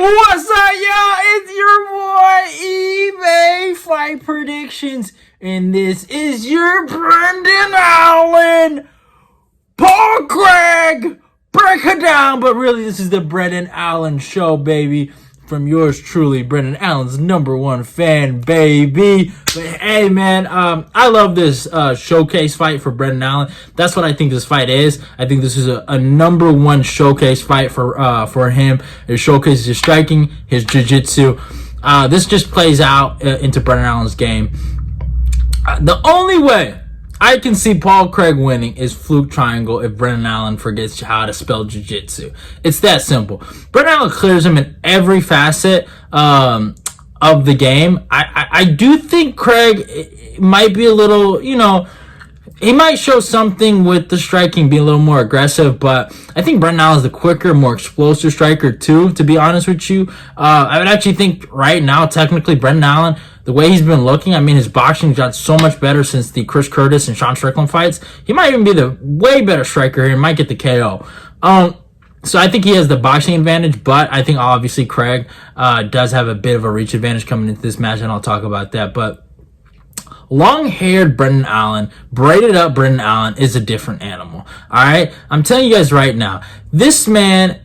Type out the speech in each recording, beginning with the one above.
What's up, y'all? It's your boy eBay Fight Predictions, and this is your Brendan Allen, Paul Craig, break it down. But really, this is the Brendan Allen Show, baby. From yours truly, Brendan Allen's #1 fan, baby. But hey, man, I love this showcase fight for Brendan Allen. That's what I think this fight is. I think this is a #1 showcase fight for him. It showcases his striking, his jiu-jitsu. This just plays out into Brendan Allen's game. The only way I can see Paul Craig winning is fluke triangle if Brendan Allen forgets how to spell jiu-jitsu. It's that simple. Brendan Allen clears him in every facet of the game. I do think Craig might be a little, he might show something with the striking, be a little more aggressive, but I think Brendan Allen is the quicker, more explosive striker too, to be honest with you. I would actually think right now, technically, Brendan Allen, the way he's been looking, I mean, his boxing got so much better since the Chris Curtis and Sean Strickland fights. He might even be the way better striker here and might get the KO. So I think he has the boxing advantage, but I think obviously Craig does have a bit of a reach advantage coming into this match, and I'll talk about that. But long-haired Brendan Allen, braided up Brendan Allen is a different animal. All right? I'm telling you guys right now, this man,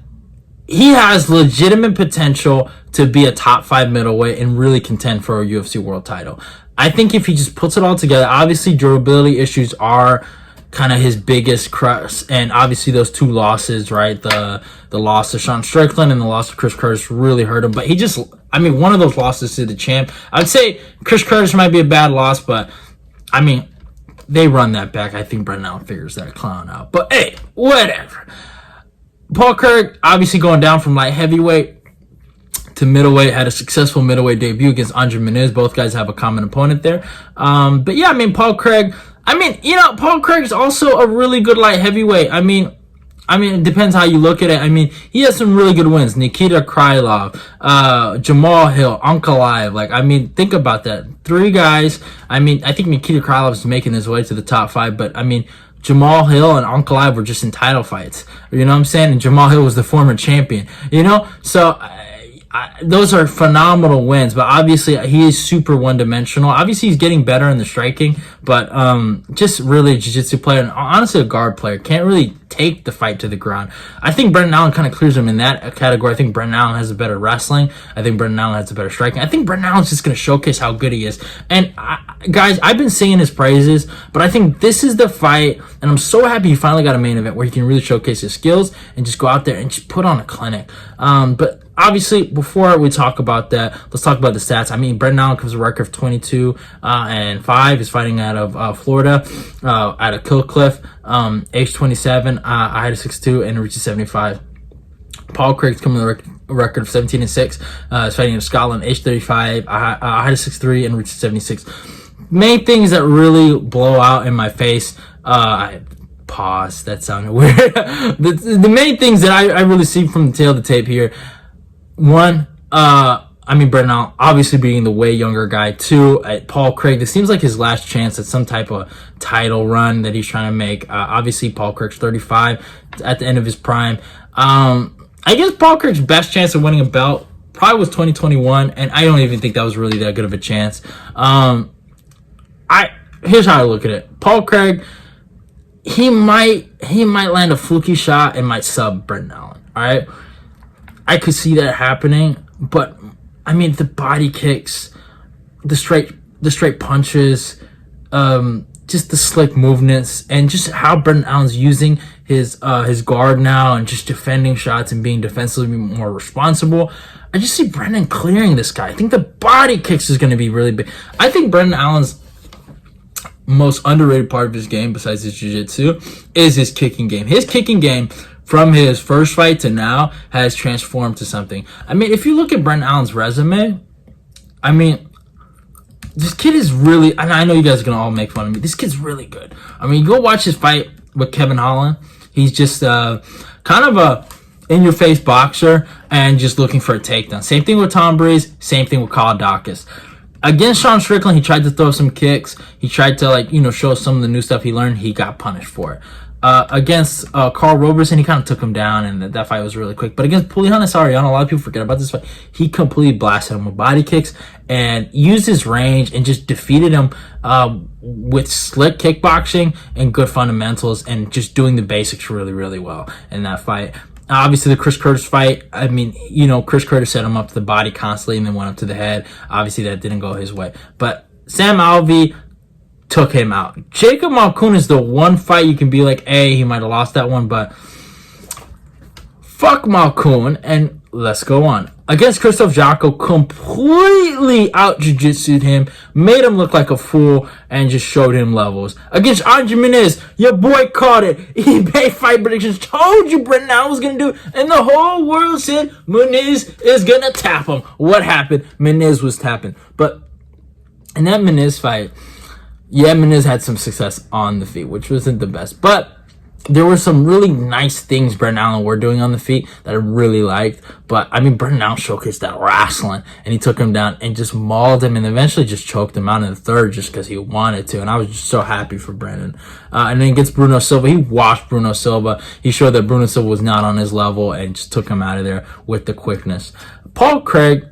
he has legitimate potential to be a top 5 middleweight and really contend for a UFC world title. I think if he just puts it all together, obviously durability issues are kind of his biggest crux, and obviously those 2 losses, right? The loss to Sean Strickland and the loss to Chris Curtis really hurt him. But he just, one of those losses to the champ, I would say Chris Curtis might be a bad loss, but they run that back. I think Brendan Allen figures that clown out. But hey, whatever. Paul Craig obviously going down from light heavyweight to middleweight, had a successful middleweight debut against Andre Muniz. Both guys have a common opponent there. But yeah, Paul Craig, Paul Craig's also a really good light heavyweight. It depends how you look at it. He has some really good wins. Nikita Krylov, Jamal Hill, Ankalaev. Think about that. 3 guys. I think Nikita Krylov is making his way to the top 5, but Jamal Hill and Ankalaev were just in title fights. You know what I'm saying? And Jamal Hill was the former champion. So those are phenomenal wins, but obviously he is super one-dimensional. Obviously he's getting better in the striking, but just really a jiu-jitsu player and honestly a guard player. Can't really take the fight to the ground. I think Brendan Allen kind of clears him in that category. I think Brendan Allen has a better wrestling. I think Brendan Allen has a better striking. I think Brendan Allen's just going to showcase how good he is. And guys, I've been singing his praises, but I think this is the fight, and I'm so happy he finally got a main event where he can really showcase his skills and just go out there and just put on a clinic. But obviously, before we talk about that, let's talk about the stats. Brendan Allen comes a record of 22-5. He's fighting out of Florida, out of Killcliff, age 27, height of 6'2", and reaches 75. Paul Craig's coming with a record of 17-6. He's fighting in Scotland, age 35, height of 6'3", and reaches 76. Main things that really blow out in my face, pause, that sounded weird. The main things that I really see from the tail of the tape here, 1, Brendan Allen obviously being the way younger guy. 2, Paul Craig, this seems like his last chance at some type of title run that he's trying to make. Obviously Paul Craig's 35 at the end of his prime. I guess Paul Craig's best chance of winning a belt probably was 2021, and I don't even think that was really that good of a chance. Here's how I look at it. Paul Craig, he might land a fluky shot and might sub Brendan Allen. All right, I could see that happening, but the body kicks, the straight punches, just the slick movements, and just how Brendan Allen's using his guard now and just defending shots and being defensively more responsible. I just see Brendan clearing this guy. I think the body kicks is going to be really big. I think Brendan Allen's most underrated part of his game, besides his jiu-jitsu, is his kicking game. His kicking game from his first fight to now has transformed to something. If you look at Brendan Allen's resume, this kid is really, and I know you guys are going to all make fun of me, this kid's really good. You go watch his fight with Kevin Holland. He's just kind of a in-your-face boxer and just looking for a takedown. Same thing with Tom Breeze, same thing with Kyle Dawkins. Against Sean Strickland, he tried to throw some kicks. He tried to, show some of the new stuff he learned. He got punished for it. Against Carl Roberson, he kind of took him down, and that fight was really quick. But against Pulihanes Sariano, a lot of people forget about this fight. He completely blasted him with body kicks and used his range and just defeated him with slick kickboxing and good fundamentals and just doing the basics really, really well in that fight. Obviously, the Chris Curtis fight, I mean, Chris Curtis set him up to the body constantly and then went up to the head. Obviously, that didn't go his way. But Sam Alvey took him out. Jacob Malkoun is the one fight you can be like, hey, he might have lost that one, but fuck Malkoun, and let's go on. Against Christoph Jocko, completely out-jiu-jitsu'd him, made him look like a fool, and just showed him levels. Against Andre Muniz, your boy caught it. eBay Fight Predictions told you Brendan Allen was going to do it, and the whole world said Muniz is going to tap him. What happened? Muniz was tapping. But in that Muniz fight, yeah, Muniz had some success on the feet, which wasn't the best. But there were some really nice things Brendan Allen were doing on the feet that I really liked. But, I mean, Brendan Allen showcased that wrestling, and he took him down and just mauled him and eventually just choked him out in the third just because he wanted to. And I was just so happy for Brendan. And then against Bruno Silva, he washed Bruno Silva. He showed that Bruno Silva was not on his level and just took him out of there with the quickness. Paul Craig,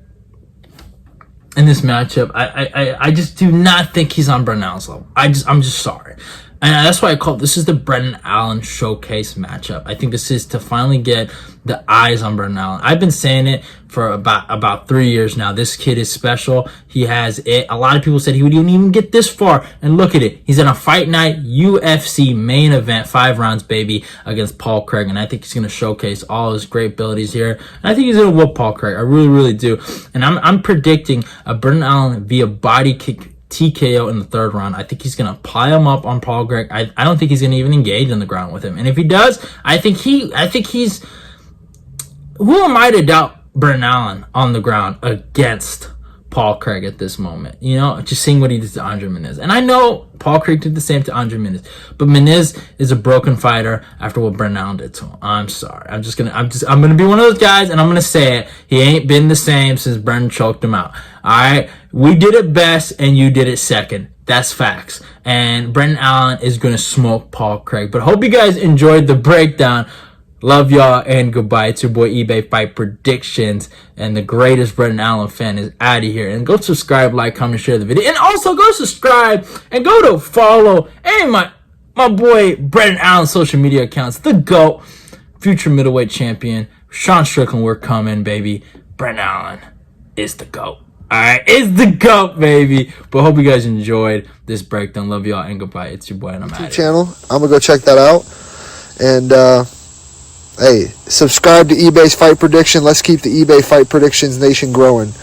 in this matchup, I just do not think he's on Brendan Allen's level. I'm just sorry. And that's why I call this is the Brendan Allen showcase matchup. I think this is to finally get the eyes on Brendan Allen. I've been saying it for about 3 years now. This kid is special. He has it. A lot of people said he wouldn't even get this far. And look at it. He's in a Fight Night UFC main event, 5 rounds, baby, against Paul Craig. And I think he's going to showcase all his great abilities here. And I think he's going to whoop Paul Craig. I really, really do. And I'm predicting a Brendan Allen via body kick TKO in the third round. I think he's going to pile him up on Paul Craig. I don't think he's going to even engage in the ground with him. And if he does, I think he's... Who am I to doubt Brendan Allen on the ground against Paul Craig at this moment? Just seeing what he did to Andre Muniz. And I know Paul Craig did the same to Andre Muniz. But Muniz is a broken fighter after what Brendan Allen did to him. I'm sorry. I'm gonna be one of those guys, and I'm gonna say it. He ain't been the same since Brendan choked him out. Alright? We did it best, and you did it second. That's facts. And Brendan Allen is gonna smoke Paul Craig. But hope you guys enjoyed the breakdown. Love y'all and goodbye. It's your boy eBay Fight Predictions, and the greatest Brendan Allen fan is out of here. And go subscribe, like, comment, share the video, and also go subscribe and go to follow and my boy Brendan Allen's social media accounts. The GOAT, future middleweight champion Sean Strickland. We're coming, baby. Brendan Allen is the GOAT. Alright, it's the GOAT, baby. But hope you guys enjoyed this breakdown. Love y'all and goodbye. It's your boy, and I'm out of here. Channel. I'm gonna go check that out. And hey, subscribe to eBay's Fight Prediction. Let's keep the eBay Fight Predictions Nation growing.